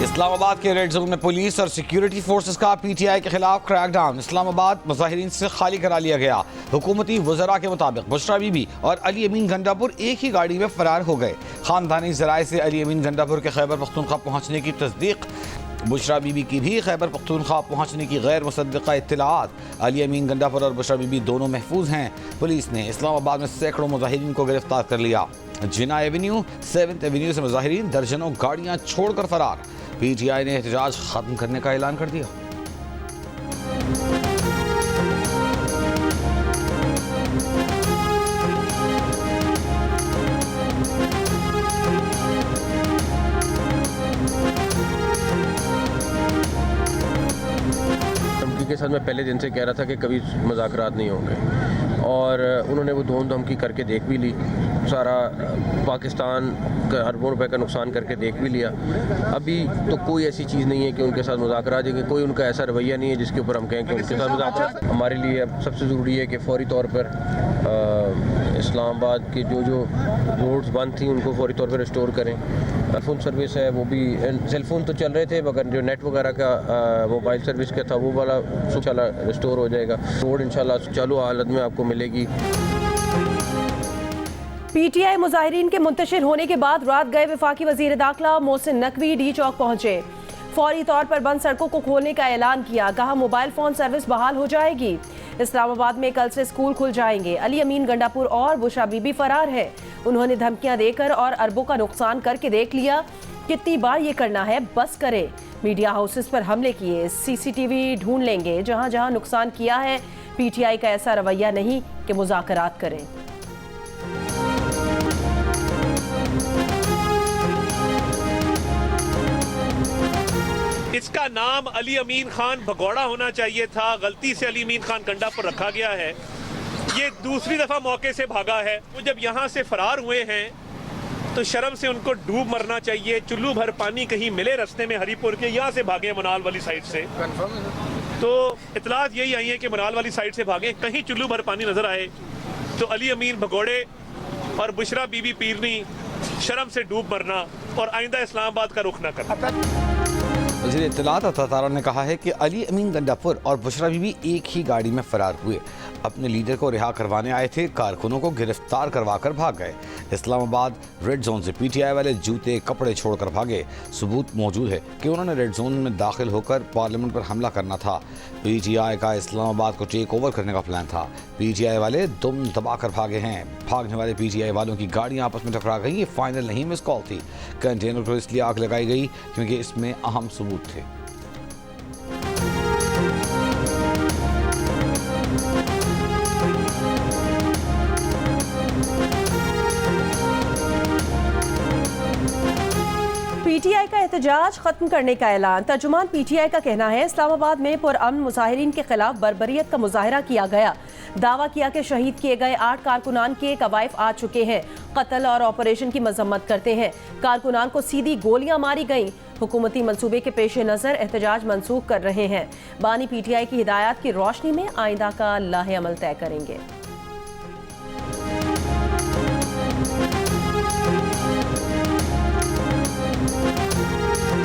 इस्लामाबाद के red zone में police और सिक्योरिटी फोर्सेस का पीटीआई के खिलाफ क्रैकडाउन। इस्लामाबाद मुजाहिरीन से खाली करा लिया गया। हुकूमती वज़रा के मुताबिक बुशरा बीबी और अली अमीन गंडापुर एक ही गाड़ी में फरार हो गए। खानदानी ज़राए से अली अमीन गंडापुर के खैबर पख्तूनख्वा पहुँचने की तस्दीक, बुशरा बीबी की भी खैबर पख्तूनख्वा पहुँचने की गैर मुसद्दक़ा इत्तलात। अली अमीन गंडापुर और बुशरा बीबी दोनों महफूज हैं। पुलिस ने इस्लामाबाद में सैकड़ों मुजाहिरीन को गिरफ्तार कर लिया। जिना एवेन्यू, 7th एवेन्यू से मुजाहिरीन दर्जनों गाड़ियाँ छोड़कर फरार। पीटीआई ने एहतजाज खत्म करने का ऐलान कर दिया। के साथ मैं पहले दिन से कह रहा था कि कभी मुज़ाकरात नहीं होंगे, और उन्होंने वो धोन धमकी करके देख भी ली। सारा पाकिस्तान का अरबों रुपए का नुकसान करके देख भी लिया। अभी तो कोई ऐसी चीज़ नहीं है कि उनके साथ मुज़ाकरात होंगे। कोई उनका ऐसा रवैया नहीं है जिसके ऊपर हम कहें कि उनके साथ मुज़ाकरात। हमारे लिए अब सबसे ज़रूरी है कि फौरी तौर पर इस्लामाबाद के जो रोड्स बंद थी उनको फौरी तौर पर रिस्टोर करें। टेलीफोन सर्विस है, वो भी सेलफोन तो चल रहे थे मगर जो नेट वगैरह का मोबाइल सर्विस का था वो वाला इंशाल्लाह रिस्टोर हो जाएगा। रोड इंशाल्लाह चालू हालत में आपको मिलेगी। पीटीआई मुजाहिरीन के मुंतशिर होने के बाद रात गए वफाकी वजीर दाखिला मोहसिन नकवी डी चौक पहुंचे। फौरी तौर पर बंद सड़कों को खोलने का ऐलान किया। कहा मोबाइल फोन सर्विस बहाल हो जाएगी। इस्लामाबाद में कल से स्कूल खुल जाएंगे। अली अमीन गंडापुर और बुशरा बीबी फरार है। उन्होंने धमकियां देकर और अरबों का नुकसान करके देख लिया। कितनी बार ये करना है, बस करे। मीडिया हाउसेस पर हमले किए, सीसीटीवी ढूंढ लेंगे। जहां जहां नुकसान किया है, पीटीआई का ऐसा रवैया नहीं कि मुज़ाकरात करें। इसका नाम अली अमीन खान भगोड़ा होना चाहिए था। गलती से अली अमीन खान गंडापुर रखा गया है। ये दूसरी दफा मौके से भागा है। वो जब यहाँ से फरार हुए हैं तो शर्म से उनको डूब मरना चाहिए। चुल्लू भर पानी कहीं मिले रास्ते में हरीपुर के, यहाँ से भागे मनाल वाली साइड से। तो इतलात यही आई है कि मनाल वाली साइड से भागे। कहीं चुल्लू भर पानी नजर आए तो अली अमीन भगोड़े और बुशरा बीबी पीरनी शर्म से डूब मरना और आइंदा इस्लामाबाद का रुख न करना। वज़ीर इत्तलात अता ने कहा है कि अली अमीन गंडापुर और बुशरा बीबी एक ही गाड़ी में फरार हुए। अपने लीडर को रिहा करवाने आए थे, कारकुनों को गिरफ्तार करवाकर भाग गए। इस्लामाबाद रेड जोन से पीटीआई वाले जूते कपड़े छोड़कर भागे। सबूत मौजूद है कि उन्होंने रेड जोन में दाखिल होकर पार्लियामेंट पर हमला करना था। पीटीआई का इस्लामाबाद को टेक ओवर करने का प्लान था। पीटीआई वाले दुम दबाकर भागे हैं। भागने वाले पीटीआई वालों की गाड़ियां आपस में टकरा गई। ये फाइनल नहीं, मिस कॉल थी। कंटेनर को इसलिए आग लगाई गई क्योंकि इसमें अहम सबूत थे। पीटीआई का एहतजाज खत्म करने का ऐलान। तर्जुमान पीटीआई का कहना है इस्लामाबाद में पुरअमन मुजाहिरीन के खिलाफ बर्बरियत का मुजाहरा किया गया। दावा किया कि शहीद किए गए 8 कारकुनान के कवायफ आ चुके हैं। कत्ल और ऑपरेशन की मजम्मत करते हैं। कारकुनान को सीधी गोलियां मारी गईं। हुकूमती मंसूबे के पेश नज़र एहतजाज मनसूख कर रहे हैं। बानी पीटीआई की हिदायत की रोशनी में आइंदा का लाहे अमल तय करेंगे।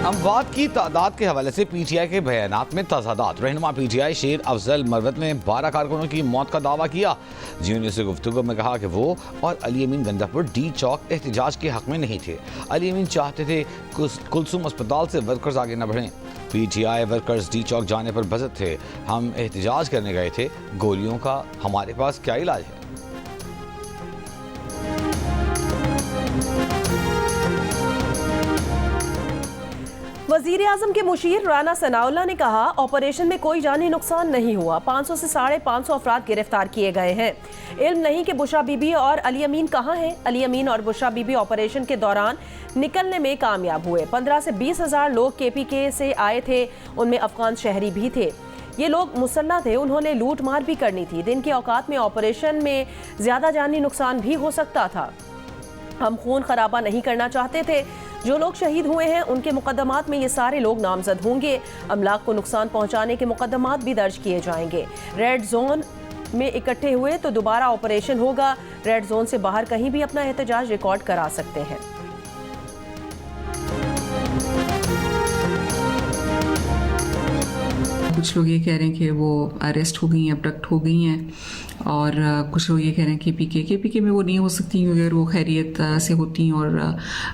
अमवात की तादाद के हवाले से पीटीआई के बयानात में तजादात। रहनुमा पीटीआई शेर अफजल मरवत ने 12 कारकुनों की मौत का दावा किया। जीओनी से गुफ्तगू में कहा कि वो और अली अमीन गंडापुर डी चौक एहतजाज के हक में नहीं थे। अली अमीन चाहते थे कुलसुम अस्पताल से वर्कर्स आगे न बढ़ें। पीटीआई वर्कर्स डी चौक जाने पर बजत थे। हम एहतजाज करने गए थे। गोलियों का हमारे पास क्या इलाज है। वजीर आजम के मुशीर राना सनाउल्लाह ने कहा ऑपरेशन में कोई जानी नुकसान नहीं हुआ। 500 से 550 अफराद गिरफ्तार किए गए हैं। इल्म नहीं कि बुशरा बीबी और अली अमीन कहाँ हैं। अली अमीन और बुशरा बीबी ऑपरेशन के दौरान निकलने में कामयाब हुए। 15 से 20 हजार लोग केपीके से आए थे। उनमें अफगान शहरी भी थे। ये लोग मुसल्लह थे। उन्होंने लूट मार भी करनी थी। दिन के औकात में ऑपरेशन में ज्यादा जानी नुकसान भी हो सकता था। हम खून खराबा नहीं करना चाहते थे। जो लोग शहीद हुए हैं उनके मुकदमात में ये सारे लोग नामजद होंगे। अमलाक को नुकसान पहुंचाने के मुकदमात भी दर्ज किए जाएंगे। रेड जोन में इकट्ठे हुए तो दोबारा ऑपरेशन होगा। रेड जोन से बाहर कहीं भी अपना एहतजाज रिकॉर्ड करा सकते हैं। कुछ लोग ये कह रहे हैं कि वो अरेस्ट हो गई हैं, अबडक्ट हो गई हैं, और कुछ लोग ये कह रहे हैं केपीके में वो नहीं हो सकती, अगर वो खैरियत से होती और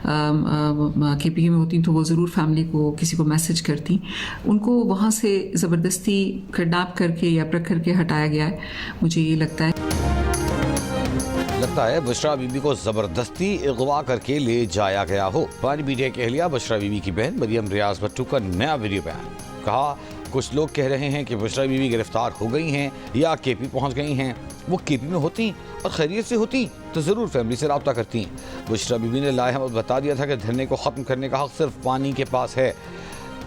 केपीके में होती तो वो ज़रूर फैमिली को किसी को मैसेज करती। उनको वहाँ से ज़बरदस्ती किडनैप करके या अबडक्ट करके हटाया गया है, मुझे ये लगता है बुशरा बीबी को जबरदस्ती अगवा करके ले जाया गया हो। पानी मीडिया की अहलिया बुशरा बीबी की बहन मरियम रियाज भट्टू का नया वीडियो बयान। कहा, कुछ लोग कह रहे हैं कि बुशरा बीबी गिरफ्तार हो गई हैं या केपी पहुंच गई हैं। वो केपी में होती और खैरियत से होती तो ज़रूर फैमिली से रब्ता करती। बुशरा बीबी ने लाहमद बता दिया था कि धरने को ख़त्म करने का हक़ सिर्फ पानी के पास है,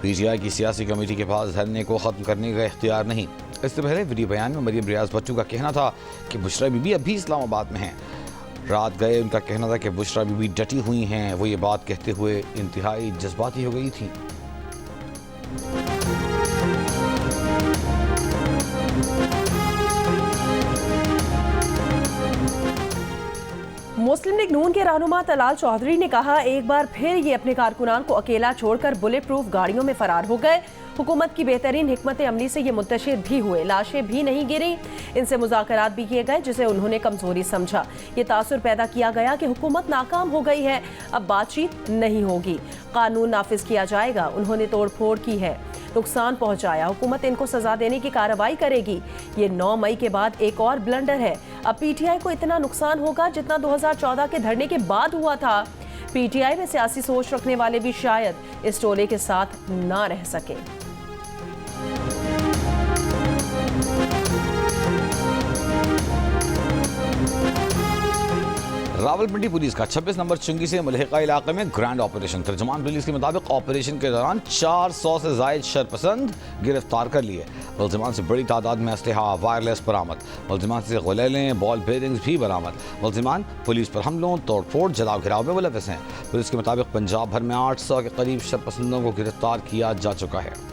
पीटीआई की सियासी कमेटी के पास धरने को ख़त्म करने का इख्तियार नहीं। इससे पहले वीडियो बयान में मरियम रियाज भट्टू का कहना था कि बुशरा बीबी अभी इस्लामाबाद में हैं। रात गए उनका कहना था कि बुशरा बीबी डटी हुई हैं। वो ये बात कहते हुए इंतहाई जज्बाती हो गई थी। मुस्लिम लीग नून के रहनुमा तलाल चौधरी ने कहा, एक बार फिर ये अपने कारकुनान को अकेला छोड़कर बुलेट प्रूफ गाड़ियों में फरार हो गए। हुकूमत की बेहतरीन हिकमत अमली से ये मुंतशिर भी हुए, लाशें भी नहीं गिरी, इनसे मुज़ाकरात भी किए गए जिसे उन्होंने कमजोरी समझा। ये तासुर पैदा किया गया कि हुकूमत नाकाम हो गई है, अब बातचीत नहीं होगी, कानून नाफिज किया जाएगा। उन्होंने तोड़फोड़ की है, नुकसान पहुंचाया, हुकूमत इनको सजा देने की कार्रवाई करेगी। ये 9 मई के बाद एक और ब्लंडर है। अब पीटीआई को इतना नुकसान होगा जितना 2014 के धरने के बाद हुआ था। पीटीआई में सियासी सोच रखने वाले भी शायद इस टोले के साथ ना रह सके। रावलपिंडी पुलिस का 26 नंबर चुंगी से मलहका इलाके में ग्रैंड ऑपरेशन। तर्जुमान पुलिस के मुताबिक ऑपरेशन के दौरान 400 से जायद शरपसंद गिरफ्तार कर लिए। मुलजिमान से बड़ी तादाद में असलहा, वायरलेस बरामद। मुलजिमान से गुलेलें, बॉल बेरिंग्स भी बरामद। मुलजिमान पुलिस पर हमलों, तोड़फोड़, जलाव घिराव में मुलविस हैं। पुलिस के मुताबिक पंजाब भर में 800 के करीब शरपसंदों को गिरफ्तार किया जा चुका है।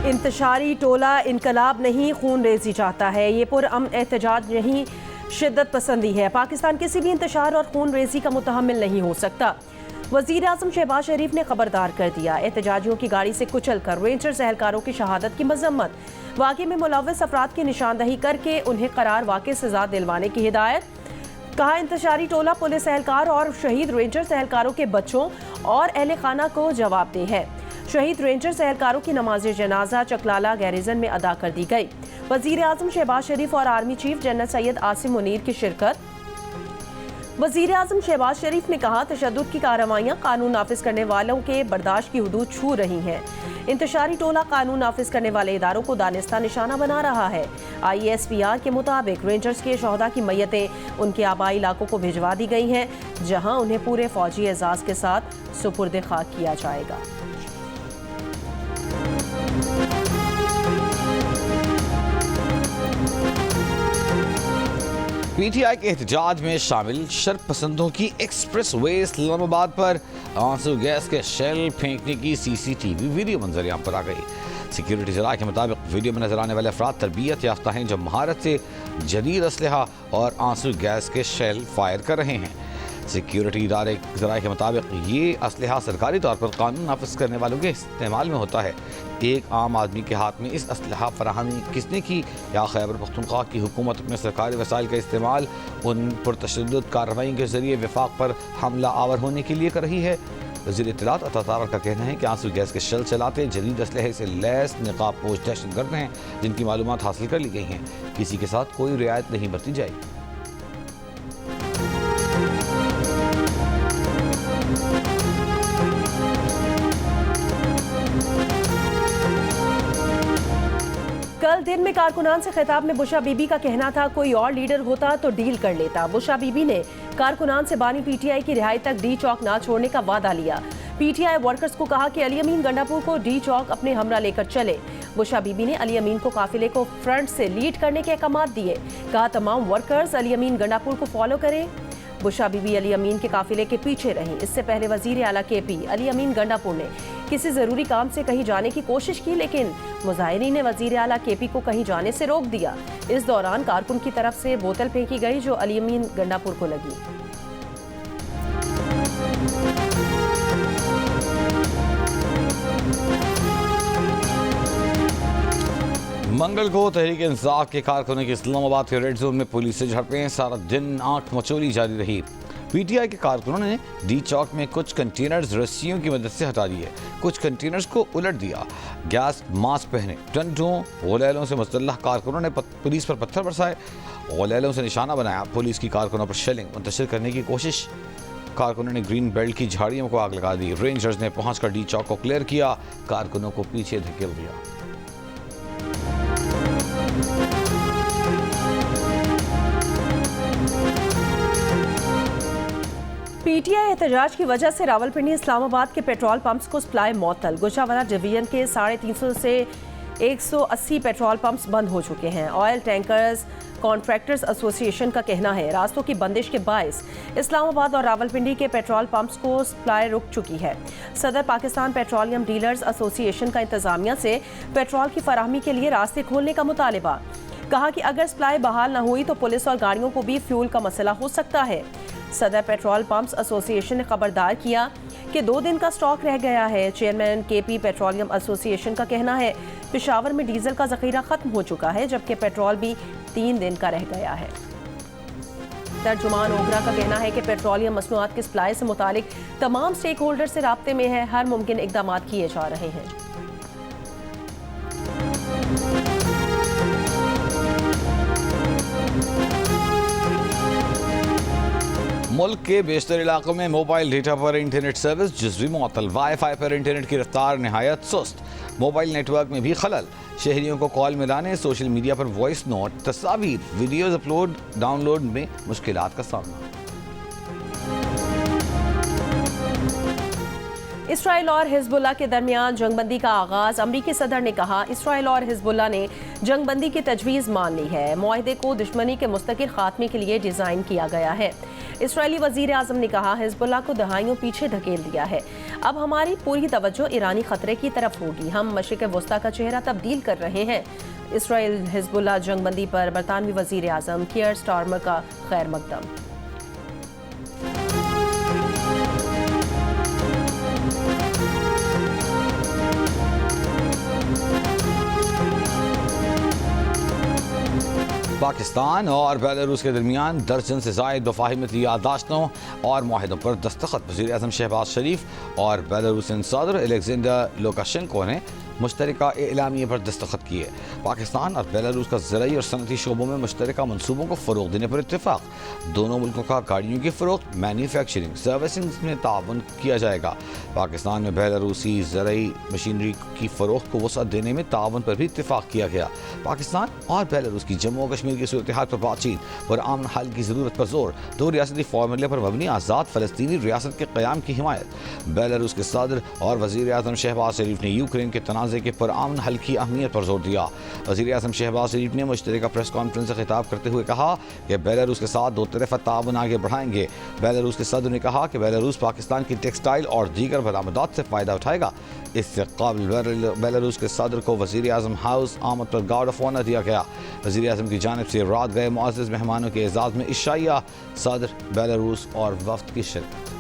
इंतशारी टोला इनकलाब नहीं, खून रेजी चाहता है। ये पुरअमन एहतजाज नहीं, शिद्दत पसंदी है। पाकिस्तान किसी भी इंतशार और खून रेजी का मुतहम्मिल नहीं हो सकता। वज़ीर आज़म शहबाज शरीफ ने खबरदार कर दिया। एहतजाजियों की गाड़ी से कुचल कर रेंजर्स एहलकारों की शहादत की मजम्मत। वाक़े में मुलव्वस अफराद की निशानदही करके उन्हें करार वाक़े सजा दिलवाने की हिदायत। कहा, इंतशारी टोला पुलिस एहलकार और शहीद रेंजर्स एहलकारों के बच्चों और अहले खाना को जवाबदेह है। शहीद रेंजर्स एहलकारों की नमाज जनाजा चकलाला गैरिजन में अदा कर दी गई। वज़ीर आज़म शहबाज शरीफ और army chief general Syed Asim Munir की शिरकत। वज़ीर आज़म शहबाज शरीफ ने कहा, तशद्दुद की कार्रवाइयाँ कानून नाफिज करने वालों के बर्दाश्त की हुदूद छू रही हैं। इंतशारी टोला कानून नाफिज करने वाले इदारों को दानिस्ता निशाना बना रहा है। ISPR के मुताबिक रेंजर्स के शहदा की मैयतें उनके आबाई इलाकों को भिजवा दी गई हैं, जहाँ उन्हें पूरे फौजी एजाज़ के साथ सुपुर्द खाक किया जाएगा। पीटीआई के एहतजाज में शामिल शरपसंदों की एक्सप्रेस वे इस्लामाबाद पर आंसू गैस के शेल फेंकने की CCTV वीडियो मंजर पर आ गई। सिक्योरिटी जराये के मुताबिक वीडियो में नजर आने वाले अफराद तरबियत याफ्ता हैं जो महारत से जदीद असलहा और आंसू गैस के शेल फायर कर रहे हैं। सिक्योरिटी जराये के मुताबिक ये असलहा सरकारी तौर पर कानून नाफिज करने वालों के इस्तेमाल में होता है। एक आम आदमी के हाथ में इस असलहा फराहमी किसने की? या खैबर पख्तूनख्वा की हुकूमत अपने सरकारी वसाइल का इस्तेमाल उन पुरतशद्दुद कार्रवाई के जरिए विफाक पर हमला आवर होने के लिए कर रही है। वज़ीर इत्तलात अता तारर का कहना है कि आंसू गैस के शेल चलाते जदीद असलहे से लैस निकाब पोश दहशतगर्द हैं जिनकी मालूमात हासिल कर ली गई हैं। किसी के साथ कोई रियायत नहीं बरती जाएगी। कल दिन में कारकुनान से खिताब में बुशरा बीबी का कहना था, कोई और लीडर होता तो डील कर लेता। बुशरा बीबी ने कारकुनान से बानी पीटीआई की रिहाई तक डी चौक ना छोड़ने का वादा लिया। पीटीआई वर्कर्स को कहा कि अली अमीन गंडापुर को डी चौक अपने हमरा लेकर चले। बुशरा बीबी ने अली अमीन को काफिले को फ्रंट से लीड करने के अहकाम दिए। कहा, तमाम वर्कर्स अली अमीन गंडापुर को फॉलो करें। बुशरा बीबी अली अमीन के काफिले के पीछे रहीं। इससे पहले वजीर आला KP अली अमीन गंडापुर ने किसी जरूरी काम से कहीं जाने की कोशिश की, लेकिन मुजाहिरीन ने वजीर आला KP को कहीं जाने से रोक दिया। इस दौरान कारकुन की तरफ से बोतल फेंकी गई जो अली अमीन गंडापुर को लगी। मंगल को तहरीक इंसाफ के कारकुनों की इस्लामाबाद के रेड जोन में पुलिस से झड़पें सारा दिन आंख मचोली जारी रही। पीटीआई के कारकुनों ने डी चौक में कुछ कंटेनर्स रस्सियों की मदद से हटा दिए, कुछ कंटेनर्स को उलट दिया। गैस मास्क पहने, डंडों गोलैलों से मुसल्लह कारकुनों ने पुलिस पर पत्थर बरसाए, गोलैलों से निशाना बनाया। पुलिस की कारकुनों पर शेलिंग मुंतशिर करने की कोशिश। कारकुनों ने ग्रीन बेल्ट की झाड़ियों को आग लगा दी। रेंजर्स ने पहुंचकर डी चौक को क्लियर किया, कारकुनों को पीछे धकेल दिया। पीटीआई एहतजाज की वजह से रावलपिंडी इस्लामाबाद के पेट्रोल पंप्स को सप्लाई मअतल। गुजरावाला डिवीजन के 350 से 180 पेट्रोल पंप्स बंद हो चुके हैं। ऑयल टैंकर्स कॉन्ट्रैक्टर्स एसोसिएशन का कहना है रास्तों की बंदिश के बायस इस्लामाबाद और रावलपिंडी के पेट्रोल पंप्स को सप्लाई रुक चुकी है। सदर पाकिस्तान पेट्रोलियम डीलर्स एसोसिएशन का इंतजामिया से पेट्रोल की फराहमी के लिए रास्ते खोलने का मुतालिबा। कहा कि अगर सप्लाई बहाल न हुई तो पुलिस और गाड़ियों को भी फ्यूल का मसला हो सकता है। सदर पेट्रोल पंप्स एसोसिएशन ने खबरदार किया कि 2 दिन का स्टॉक रह गया है। चेयरमैन केपी पेट्रोलियम एसोसिएशन का कहना है पेशावर में डीजल का जखीरा खत्म हो चुका है, जबकि पेट्रोल भी 3 दिन का रह गया है। तर्जुमान ओगरा का कहना है कि पेट्रोलियम मसनूआत की सप्लाई से मुतालिक तमाम स्टेक होल्डर से राब्ते में है, हर मुमकिन इकदाम किए जा रहे हैं। मुल्क के बेशतर इलाकों में मोबाइल डेटा पर इंटरनेट सर्विस जुज़वी मुअत्तल। वाईफाई पर इंटरनेट की रफ्तार नहायत सुस्त। मोबाइल नेटवर्क में भी खलल। शहरियों को कॉल मिलाने, सोशल मीडिया पर वॉइस नोट, तस्वीर, वीडियोज अपलोड डाउनलोड में मुश्किलात का सामना। इसराइल और हिजबुल्लाह के दरमियान जंगबंदी का आगाज। अमरीकी सदर ने कहा इसराइल और हिजबुल्लाह ने जंगबंदी की तजवीज़ मान ली है। मुआहदे को दुश्मनी के मुस्तकिल खात्मे के लिए डिज़ाइन किया गया है। इसराइली वज़ीर आज़म ने कहा हिजबुल्लाह को दहाइयों पीछे धकेल दिया है, अब हमारी पूरी तवज्जो ईरानी खतरे की तरफ होगी। हम मशरिक़ वस्ता का चेहरा तब्दील कर रहे हैं। इसराइल हिजबुल्लाह जंगबंदी पर बरतानवी वज़ीर आज़म कियर स्टारमर का खैर मकदम। पाकिस्तान और बेलारूस के दरमियान दर्जन से ज़ायद मुफ़ाहिमती याददाश्तों और मुआहदों पर दस्तखत। वज़ीर आज़म शहबाज शरीफ और बेलारूसियन सदर अलेक्जेंडर लुकाशेंको ने मुश्तरका एलामिया पर दस्तखत किए। पाकिस्तान और बेलारूस का ज़राई और सनती शोबों में मुश्तरका मनसूबों को फ़रोग़ देने पर इत्तेफाक। दोनों मुल्कों का गाड़ियों की फ़रोख्त, मैन्युफैक्चरिंग, सर्विसिंग में ताउन किया जाएगा। पाकिस्तान में बेलारूसी ज़राई मशीनरी की फ़रोख्त को वसअत देने में ताउन पर भी इत्तेफाक किया गया। पाकिस्तान और बेलारूस की जम्मू कश्मीर की सूरत हाल पर बातचीत, पुरअमन हल की ज़रूरत पर जोर, 2 रियासती फार्मूले पर मबनी आज़ाद फ़लस्तीनी रियासत के क़याम की हिमायत। बेलारूस के सदर और वज़ीर आज़म शहबाज शरीफ ने यूक्रेन के तनाज़े के पुरअमन हल की अहमियत पर जोर दिया। वज़ीर आज़म शहबाज शरीफ ने मुश्तरका प्रेस कॉन्फ्रेंस से खिताब करते हुए कहा कि बेलारूस के साथ 2 तरफ़ा ताउन आगे बढ़ाएंगे। बेलारूस के सदर ने कहा कि बेलारूस पाकिस्तान की टेक्सटाइल और दीगर बरामदात से फ़ायदा उठाएगा। इससे कबल बेलारूस के सदर को वज़ीर आज़म हाउस आमद पर गार्ड ऑफ ऑनर दिया गया। वज़ीर आज़म की जानिब से रात गए मुअज़्ज़ज़ मेहमानों के एजाज़ में इशाइया, सदर, बेलारूस और वफ़द की शिरकत।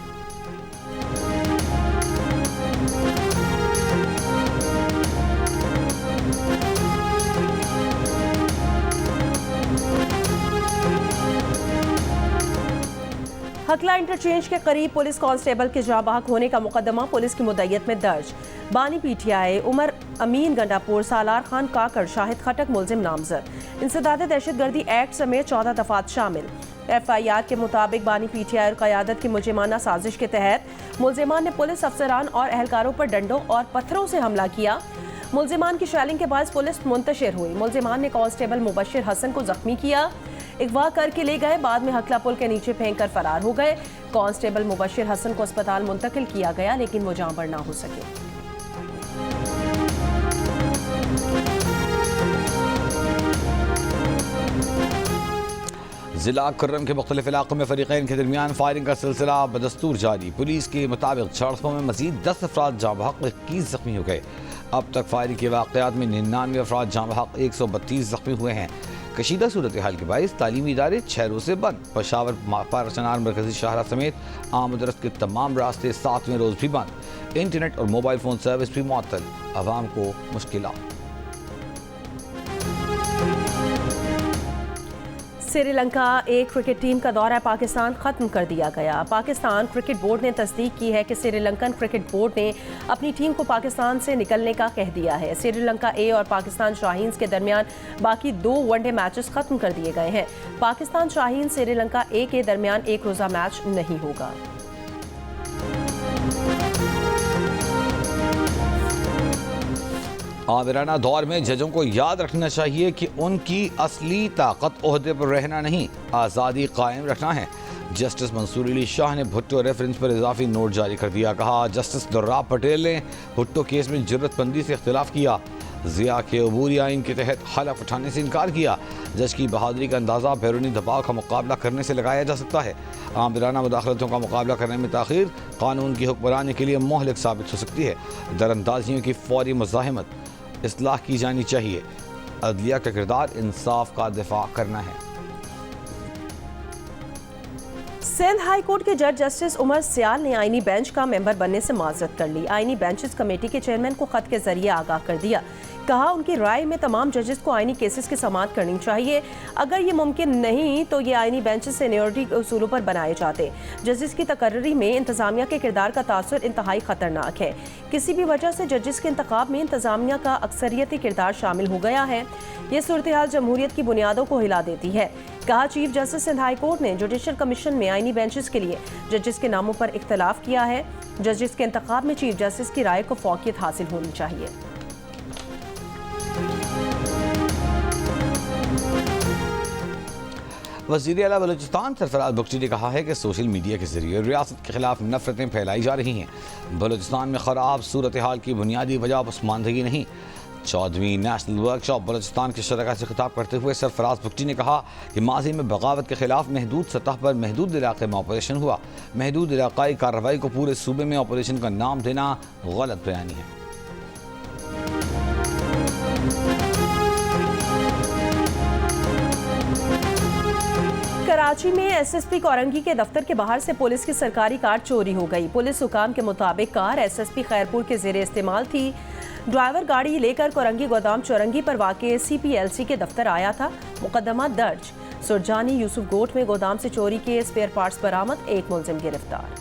हकला इंटरचेंज के करीब पुलिस कांस्टेबल के जाँ बहक होने का मुकदमा पुलिस की मुद्दत में दर्ज। बानी पीटीआई उमर अमीन गंडापुर, सालार खान काकड़, शाहिद खटक मुलजिम नामजद। इंसदाद दहशतगर्दी एक्ट समेत 14 दफात शामिल। FIR के मुताबिक बानी पीटीआई और क़यादत की मुलजिमाना साजिश के तहत मुलजिमान ने पुलिस अफसरान और एहलकारों पर डंडों और पत्थरों से हमला किया। मुलजिमान की शैलिंग के बाद पुलिस मुंतशिर हुई। मुलजिमान ने कांस्टेबल मुबशिर हसन को जख्मी किया, अगवा करके ले गए, बाद में हकला पुल के नीचे फेंक कर फरार हो गए। कांस्टेबल मुबशिर हसन को अस्पताल मुंतकिल किया गया, लेकिन वो जान बर ना हो सके। ज़िला कुर्रम के मुख्तलिफ इलाकों में फरीक़ैन के दरमियान फायरिंग का सिलसिला बदस्तूर जारी। पुलिस के मुताबिक झड़पों में मजीद 10 अफराद जाँ बहक, 21 जख्मी हो गए। अब तक फायरिंग के वाक़यात में 99 अफराद जाँ बहक, 132 जख्मी हुए हैं। कशीदा सूरत हाल के बायस तालीमी इदारे 6 रोज़ से बंद। पेशावर, पारचनार, मरकजी शाहरा समेत आमदरस्त के तमाम रास्ते 7वें रोज़ भी बंद। इंटरनेट और मोबाइल फ़ोन सर्विस भी मुअत्तल। आवाम को मुश्किलात। श्रीलंका ए क्रिकेट टीम का दौरा पाकिस्तान खत्म कर दिया गया। पाकिस्तान क्रिकेट बोर्ड ने तस्दीक की है कि श्रीलंकन क्रिकेट बोर्ड ने अपनी टीम को पाकिस्तान से निकलने का कह दिया है। श्रीलंका ए और पाकिस्तान शाहीन्स के दरमियान बाकी 2 वनडे मैचेस खत्म कर दिए गए हैं। पाकिस्तान शाहीन श्रीलंका ए के दरमियान एक रोजा मैच नहीं होगा। आमिराना दौर में जजों को याद रखना चाहिए कि उनकी असली ताकत ओहदे पर रहना नहीं, आज़ादी कायम रखना है। जस्टिस मंसूर अली शाह ने भुट्टो रेफरेंस पर इजाफी नोट जारी कर दिया। कहा, जस्टिस दुर्राब पटेल ने भुट्टो केस में जुर्रतमंदी से इख्तिलाफ किया। ज़िया के अबूरी आइन के तहत हलफ उठाने से इनकार किया। जज की बहादुरी का अंदाज़ा बैरूनी दबाव का मुकाबला करने से लगाया जा सकता है। आमिराना मुदाखलतों का मुकाबला करने में ताख़ीर कानून की हुक्मरानी के लिए मोहलक साबित हो सकती है। दरअंदाजियों की फौरी मुज़ाहिमत इस्लाह की जानी चाहिए। अदलिया का किरदार इंसाफ का दिफा करना है। सिंध हाई कोर्ट के जज जस्टिस उमर सियाल ने आईनी बेंच का मेंबर बनने से माजरत कर ली। आईनी बेंचेस कमेटी के चेयरमैन को खत के जरिए आगाह कर दिया। कहा, उनकी राय में तमाम जजेस को आईनी केसेस की समाअत करनी चाहिए। अगर ये मुमकिन नहीं तो ये आईनी बेंचेस सीनियरिटी के उसूलों पर बनाए जाते। जजेस की तकर्री में इंतजामिया के किरदार का तासुर इंतहाई खतरनाक है। किसी भी वजह से जजेस के इंतखाब में इंतजामिया का अक्सरियती किरदार शामिल हो गया है। ये सूरत हाल जमहूरियत की बुनियादों को हिला देती है। कहा, chief justice Sindh high court ने जुडिशल कमीशन में आईनी बेंचेस के लिए जजेस के नामों पर इख्तलाफ किया है। जजेस के इंतखाब में चीफ जस्टिस की राय को फौकियत हासिल होनी चाहिए। वज़ीर आला बलूचिस्तान सरफराज बुगटी ने कहा है कि सोशल मीडिया के जरिए रियासत के खिलाफ नफरतें फैलाई जा रही हैं। बलूचिस्तान में ख़राब सूरत हाल की बुनियादी वजह पसमानदगी नहीं। 14वीं नेशनल वर्कशॉप बलूचिस्तान के शरका से खिताब करते हुए सरफराज बुगटी ने कहा कि माजी में बगावत के खिलाफ महदूद सतह पर महदूद इलाके में ऑपरेशन हुआ। महदूद इलाकाई कार्रवाई को पूरे सूबे में ऑपरेशन का नाम देना गलत बयानी है। कराची में एसएसपी कोरंगी के दफ्तर के बाहर से पुलिस की सरकारी कार चोरी हो गई। पुलिस हुकाम के मुताबिक कार एसएसपी खैरपुर के ज़ेरे इस्तेमाल थी। ड्राइवर गाड़ी लेकर कोरंगी गोदाम चौरंगी पर वाक़े CPLC के दफ्तर आया था। मुकदमा दर्ज। सुरजानी यूसुफ गोट में गोदाम से चोरी के स्पेयर पार्ट्स बरामद, एक मुलजिम गिरफ्तार।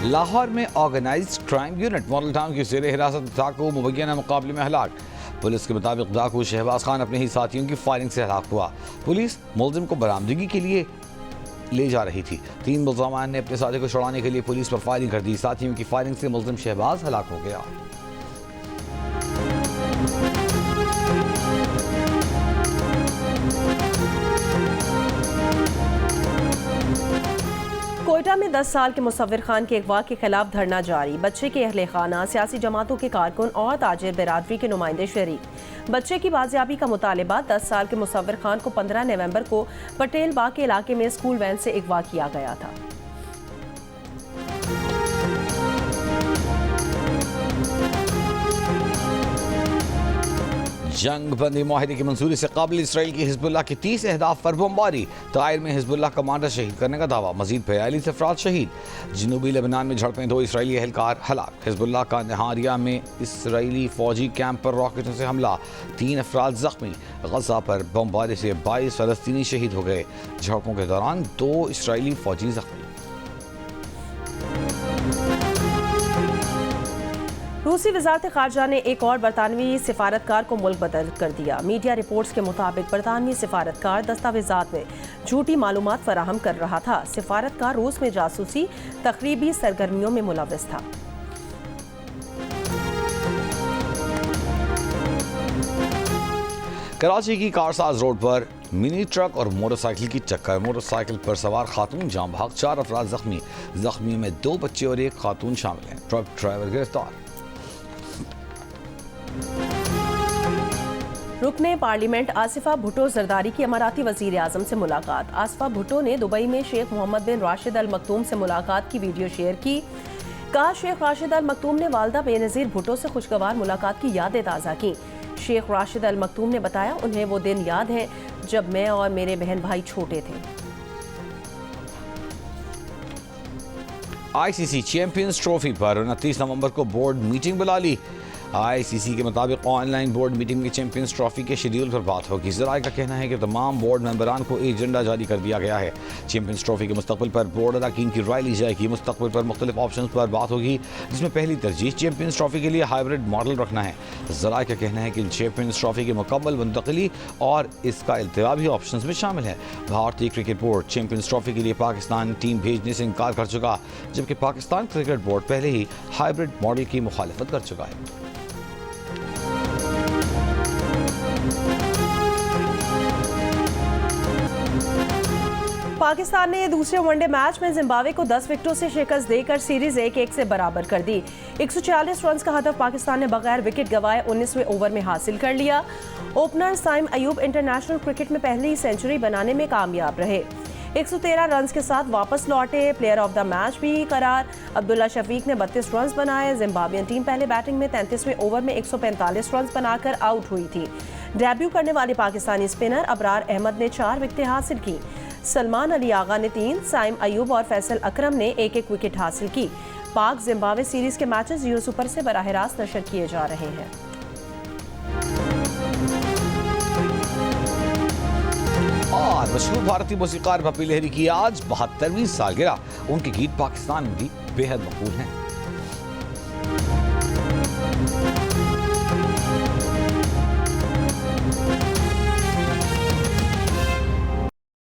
लाहौर में organised crime unit model town की ज़ेरे हिरासत डाकू मुबैना मुकाबले में हलाक। पुलिस के मुताबिक डाकू शहबाज खान अपने ही साथियों की फायरिंग से हलाक हुआ। पुलिस मुलजिम को बरामदगी के लिए ले जा रही थी। 3 मुलजमान ने अपने साथी को छुड़ाने के लिए पुलिस पर फायरिंग कर दी। साथियों की फायरिंग से मुलजिम शहबाज हलाक हो गया। कोयटा में 10 साल के मुसव्विर खान के अगवा के खिलाफ धरना जारी। बच्चे के अहले खाना, सियासी जमातों के कारकुन और ताजिर बिरादरी के नुमाइंदे शरीक। बच्चे की बाजियाबी का मुतालिबा। 10 साल के मुसव्विर खान को 15 नवंबर को पटेल बाग के इलाके में स्कूल वैन से अगवा किया गया था। जंग बंदी माहिदे की मंजूरी से काबिल इसराइल की हिजबुल्लाह के 30 अहदाफ पर बमबारी। ताइर में हिजबुल्लाह कमांडर शहीद करने का दावा। मजीद 42 अफराद शहीद। जनूबी लेबनान में झड़पें, 2 इसराइली एहलकार हलाक। हिजबुल्लाह का नहारिया में इसराइली फौजी कैंप पर रॉकेटों से हमला, 3 अफराद जख्मी। गजा पर बमबारी से 22 फलस्तीनी शहीद हो गए। झड़पों के दौरान 2 इसराइली फौजी जख्मी। रूसी वजारत खारजा ने एक और बरतानवी सिफारतकार को मुल्क बदल कर दिया। मीडिया रिपोर्ट्स के मुताबिक बरतानवी सिफारतकार दस्तावेजात में झूठी मालूमात फराहम कर रहा था। सिफारतकार रूस में जासूसी तकरीबी सरगर्मियों में मुलव्वस था। कराची की कारसाज रोड पर मिनी ट्रक और मोटरसाइकिल की टक्कर। मोटरसाइकिल पर सवार खातून जाम भाग, 4 अफराद जख्मी। जख्मी में 2 बच्चे और 1 खातून शामिल हैं। ट्रक ड्राइवर गिरफ्तार। रुकने पार्लियामेंट आसिफा भुट्टो जरदारी की अमाराती वजीर आजम से मुलाकात। आसिफा भुट्टो ने दुबई में शेख मोहम्मद बिन राशिद अल मकतूम से मुलाकात की वीडियो शेयर की। कहा, शेख राशिद अल मकतूम ने वालदा बेनज़ीर भुट्टो से खुशगवार मुलाकात की यादें ताज़ा की। शेख राशिद अल मकतूम ने बताया, उन्हें वो दिन याद है जब मैं और मेरे बहन भाई छोटे थे। आईसीसी चैंपियंस ट्रॉफी पर 29 नवंबर को बोर्ड मीटिंग बुला ली। आईसीसी के मुताबिक ऑनलाइन बोर्ड मीटिंग में चैंपियंस ट्रॉफी के शेड्यूल पर बात होगी। ज़राए का कहना है कि तमाम बोर्ड मेंबरान को एजेंडा जारी कर दिया गया है। चैंपियंस ट्रॉफी के मुस्तकबिल पर बोर्ड अरकान की राय ली जाएगी। मुस्तकबिल पर मुख्तलिफ ऑप्शन पर बात होगी, जिसमें पहली तरजीह चैंपियंस ट्रॉफी के लिए हाइब्रिड मॉडल रखना है। ज़राए का कहना है कि चैंपियंस ट्रॉफी की मुकम्मल मुंतकली और इसका इल्तिवा भी ऑप्शन में शामिल है। भारतीय क्रिकेट बोर्ड चैंपियंस ट्रॉफी के लिए पाकिस्तान टीम भेजने से इनकार कर चुका, जबकि पाकिस्तान क्रिकेट बोर्ड पहले ही हाइब्रिड मॉडल की मुखालफत कर चुका है। पाकिस्तान ने दूसरे वनडे मैच में जिम्बाब्वे को 10 विकेटों से शिकस्त देकर सीरीज 1-1 से बराबर कर दी। 140 रन का हदफ पाकिस्तान ने बगैर विकेट गंवाए 19वें ओवर में हासिल कर लिया। Opener Saim Ayub international cricket में पहली सेंचुरी बनाने में कामयाब रहे। 113 रन के साथ वापस लौटे। प्लेयर ऑफ द मैच भी करार अब्दुल्ला शफीक ने 32 रन बनाए। जिम्बाब्वियन टीम पहले बैटिंग में 33वें ओवर में 145 रन बनाकर आउट हुई थी। डेब्यू करने वाले पाकिस्तानी स्पिनर अबरार अहमद ने 4 विकेटें हासिल की। सलमान अली आगा ने 3, साइम अयूब और फैसल अकरम ने 1-1 विकेट हासिल की। पाक जिम्बाब्वे सीरीज के मैचेस जियो सुपर से बराह रास्त नशर किए जा रहे हैं। और मशहूर भारतीय मौसीकार पप्पी लहरी की आज 72वीं सालगिरह। उनके गीत पाकिस्तान में भी बेहद मकबूल हैं।